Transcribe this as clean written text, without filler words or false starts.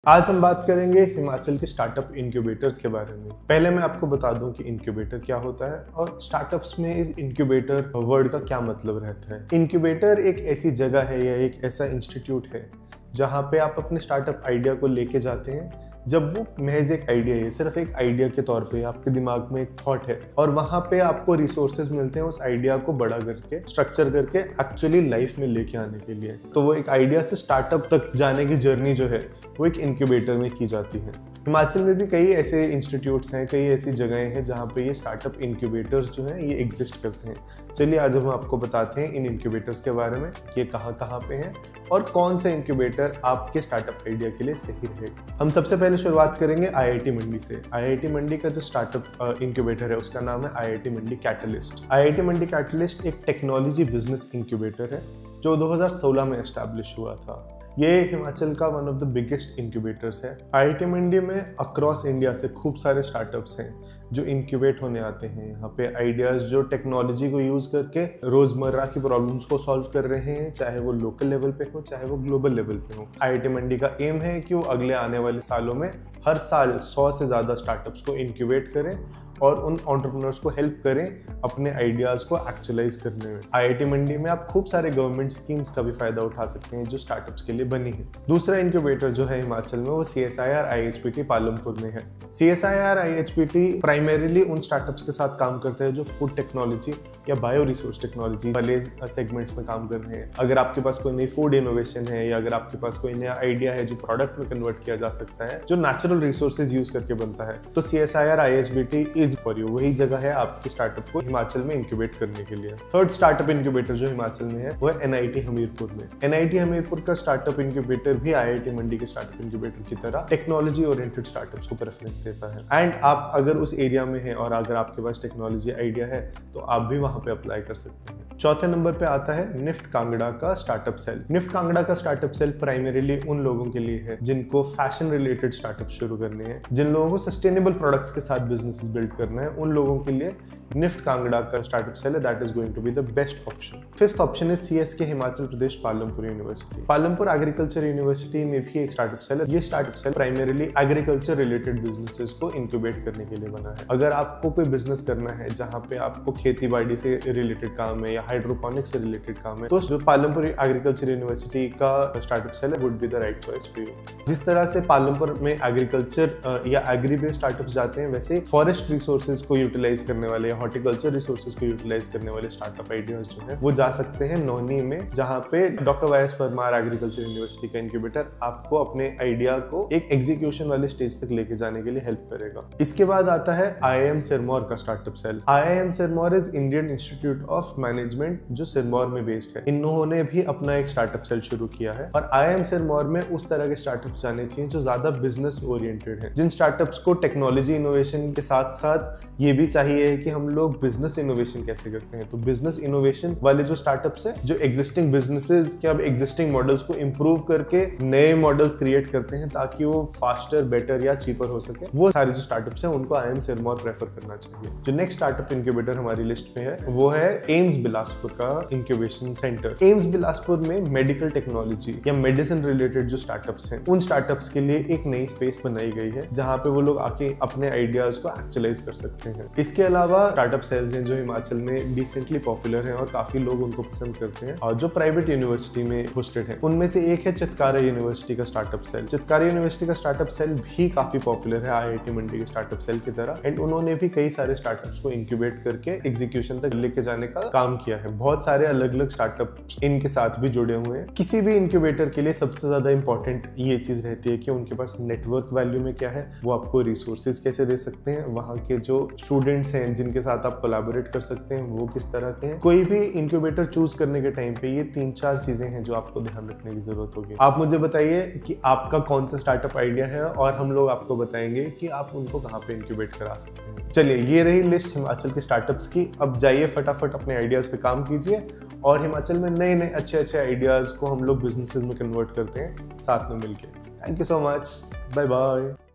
आज हम बात करेंगे हिमाचल के स्टार्टअप इनक्यूबेटर्स के बारे में। पहले मैं आपको बता दूं कि इनक्यूबेटर क्या होता है और स्टार्टअप्स में इस इनक्यूबेटर वर्ड का क्या मतलब रहता है। इनक्यूबेटर एक ऐसी जगह है या एक ऐसा इंस्टीट्यूट है जहां पे आप अपने स्टार्टअप आइडिया को लेके जाते हैं जब वो महज एक आइडिया है, सिर्फ एक आइडिया के तौर पे आपके दिमाग में एक थॉट है और वहां पे आपको रिसोर्सेज मिलते हैं उस आइडिया को बड़ा करके, स्ट्रक्चर करके एक्चुअली लाइफ में लेके आने के लिए। तो वो एक आइडिया से स्टार्टअप तक जाने की जर्नी जो है वो एक इनक्यूबेटर में की जाती है। हिमाचल में भी कई ऐसे इंस्टीट्यूट्स हैं, कई ऐसी जगहें हैं जहाँ पे ये स्टार्टअप इनक्यूबेटर्स जो हैं ये एग्जिस्ट करते हैं। चलिए आज हम आपको बताते हैं इन इनक्यूबेटर्स के बारे में कि ये कहाँ पे हैं और कौन सा इनक्यूबेटर आपके स्टार्टअप आइडिया के लिए सही रहेगा। हम सबसे पहले शुरुआत करेंगे आईआईटी मंडी से। आईआईटी मंडी का जो स्टार्टअप इनक्यूबेटर है उसका नाम है आईआईटी मंडी कैटलिस्ट। आईआईटी मंडी कैटलिस्ट एक टेक्नोलॉजी बिजनेस इनक्यूबेटर है जो 2016 में एस्टैब्लिश हुआ था। ये हिमाचल का one of the biggest incubators है। आईआईटी मंडी में अक्रॉस इंडिया से खूब सारे स्टार्टअप्स हैं जो इनक्यूबेट होने आते हैं। यहाँ पे आइडियाज जो टेक्नोलॉजी को यूज करके रोजमर्रा की प्रॉब्लम्स को सॉल्व कर रहे हैं, चाहे वो लोकल लेवल पे हो चाहे वो ग्लोबल लेवल पे हो। आईआईटी मंडी का एम है कि वो अगले आने वाले सालों में हर साल 100 से ज्यादा स्टार्टअप्स को इनक्यूबेट करें और उन एंटरप्रेन्योर्स को हेल्प करें अपने आइडियाज को एक्चुअलाइज करने में। आईआईटी मंडी में आप खूब सारे गवर्नमेंट स्कीम्स का भी फायदा उठा सकते हैं जो स्टार्टअप्स के लिए बनी है। दूसरा इनक्यूबेटर जो है हिमाचल में वो CSIR IHPT पालमपुर में है। CSIR IHPT प्राइमरीली उन स्टार्टअप्स के साथ काम करते हैं जो फूड टेक्नोलॉजी या बायो रिसोर्स टेक्नोलॉजी वाले सेगमेंट्स में काम कर रहे हैं। अगर आपके पास कोई नई फूड इनोवेशन है या अगर आपके पास कोई नया आइडिया है जो प्रोडक्ट में कन्वर्ट किया जा सकता है, जो नेचुरल रिसोर्सेज यूज करके बनता है, तो CSIR IHPT is for you. वही जगह है आपके स्टार्टअप को हिमाचल में इंक्यूबेट करने के लिए। थर्ड स्टार्टअप इंक्यूबेटर जो हिमाचल में है वो है NIT हमीरपुर में। NIT हमीरपुर का स्टार्टअप इंक्यूबेटर भी IIT मंडी के स्टार्टअप इंक्यूबेटर की तरह टेक्नोलॉजी ओरिएंटेड स्टार्टअप्स को प्रेफरेंस देता है। एंड आप अगर उस एरिया में हैं और अगर आपके पास टेक्नोलॉजी आइडिया है तो आप भी वहां पे अप्लाई कर सकते हैं। चौथे नंबर पे आता है निफ्ट कांगड़ा का स्टार्टअप सेल। निफ्ट कांगड़ा का स्टार्टअप सेल प्राइमरीली उन लोगों के लिए है जिनको फैशन रिलेटेड स्टार्टअप शुरू करने हैं, जिन लोगों को सस्टेनेबल प्रोडक्ट्स के साथ बिजनेसेस बिल्ड करना है, उन लोगों के लिए निफ्ट कांगड़ा का स्टार्टअप सेल है। That is going to be the best option. Fifth option is CSK Himachal Pradesh Palampur university. Palampur agriculture university में भी एक स्टार्टअप सेल है। ये startup cell primarily agriculture related businesses को इंक्यूबेट करने के लिए बना है। अगर आपको कोई बिजनेस करना है जहाँ पे आपको खेती बाड़ी से रिलेटेड काम है या हाइड्रोपोनिक्स से रिलेटेड काम है, तो जो पालमपुर एग्रीकल्चर यूनिवर्सिटी का स्टार्टअप सेल है would be the right choice for you. जिस तरह से पालमपुर में एग्रीकल्चर या एग्री बेस्ड स्टार्टअप्स जाते हैं, वैसे फॉरेस्ट रिसोर्सेज को यूटिलाइज करने वाले, हॉर्टिकल्चर रिसोर्सेज को यूटिलाइज करने वाले स्टार्टअप आइडियाज जो है वो जा सकते हैं नौनी में, जहां पे doctor YS Parmar agriculture university का इंक्यूबेटर आपको अपने आइडिया को एक एग्जीक्यूशन वाले स्टेज तक लेके जाने के लिए हेल्प करेगा। इसके बाद आता है IIM सिरमौर का startup cell. IIM Sirmaur is Indian Institute of Management जो सिरमौर में बेस्ड है। इन्होंने भी अपना एक स्टार्टअप सेल शुरू किया है और IIM सिरमौर में उस तरह के स्टार्टअप्स जाने चाहिए जो ज्यादा बिजनेस ओरिएंटेड है, जिन स्टार्टअप्स को टेक्नोलॉजी इनोवेशन के साथ साथ ये भी चाहिए कि हम लोग बिजनेस इनोवेशन कैसे करते हैं। तो बिजनेस इनोवेशन वाले जो स्टार्टअप्स हैं जो एग्जिस्टिंग बिजनेसेस के अब एग्जिस्टिंग मॉडल्स को इंप्रूव करके नए मॉडल्स क्रिएट करते हैं ताकि वो फास्टर, बेटर या चीपर हो सके, वो सारे जो स्टार्टअप्स हैं उनको IIM सिरमौर प्रेफर करना चाहिए। जो नेक्स्ट स्टार्टअप इंक्यूबेटर हमारी लिस्ट में है वो है एम्स बिलासपुर का इंक्यूबेशन सेंटर। एम्स बिलासपुर में मेडिकल टेक्नोलॉजी या मेडिसिन रिलेटेड जो स्टार्टअप्स हैं उन स्टार्टअप्स के लिए एक नई स्पेस बनाई गई है जहां पे वो लोग आके अपने आइडियाज को एक्चुअलाइज कर सकते हैं। इसके अलावा स्टार्टअप सेल्स हैं जो हिमाचल में डिसेंटली पॉपुलर हैं और काफी लोग उनको पसंद करते हैं और जो प्राइवेट यूनिवर्सिटी में होस्टेड है। उनमें से एक है चितकारा यूनिवर्सिटी का स्टार्टअप सेल। चितकारा यूनिवर्सिटी का स्टार्टअप सेल भी काफी पॉपुलर है IIT मंडी के स्टार्टअप सेल की तरह, एंड उन्होंने भी कई सारे स्टार्टअप्स को इंक्यूबेट करके एग्जीक्यूशन तक लेके जाने का काम किया है। बहुत सारे अलग अलग स्टार्टअप इनके साथ भी जुड़े हुए हैं। किसी भी इंक्यूबेटर के लिए सबसे ज्यादा इंपॉर्टेंट ये चीज रहती है कि उनके पास नेटवर्क वैल्यू में क्या है, वो आपको रिसोर्सेज कैसे दे सकते हैं, वहाँ के जो स्टूडेंट्स हैं जिनके साथ आप कोलैबोरेट कर सकते हैं वो किस तरह के हैं। कोई भी इंक्यूबेटर चूज करने के टाइम पे ये 3-4 चीजें हैं जो आपको ध्यान रखने की जरूरत होगी। आप मुझे बताइए कि आपका कौन सा स्टार्टअप आइडिया है और हम लोग आपको बताएंगे कि आप उनको कहाँ पे इंक्यूबेट करा सकते हैं। चलिए ये रही लिस्ट हिमाचल के स्टार्टअप्स की। अब जाइए फटाफट अपने आइडियाज पे काम कीजिए और हिमाचल में नए नए अच्छे आइडियाज को हम लोग बिजनेसेस में कन्वर्ट करते हैं साथ में मिलकर। Thank you so much, bye bye.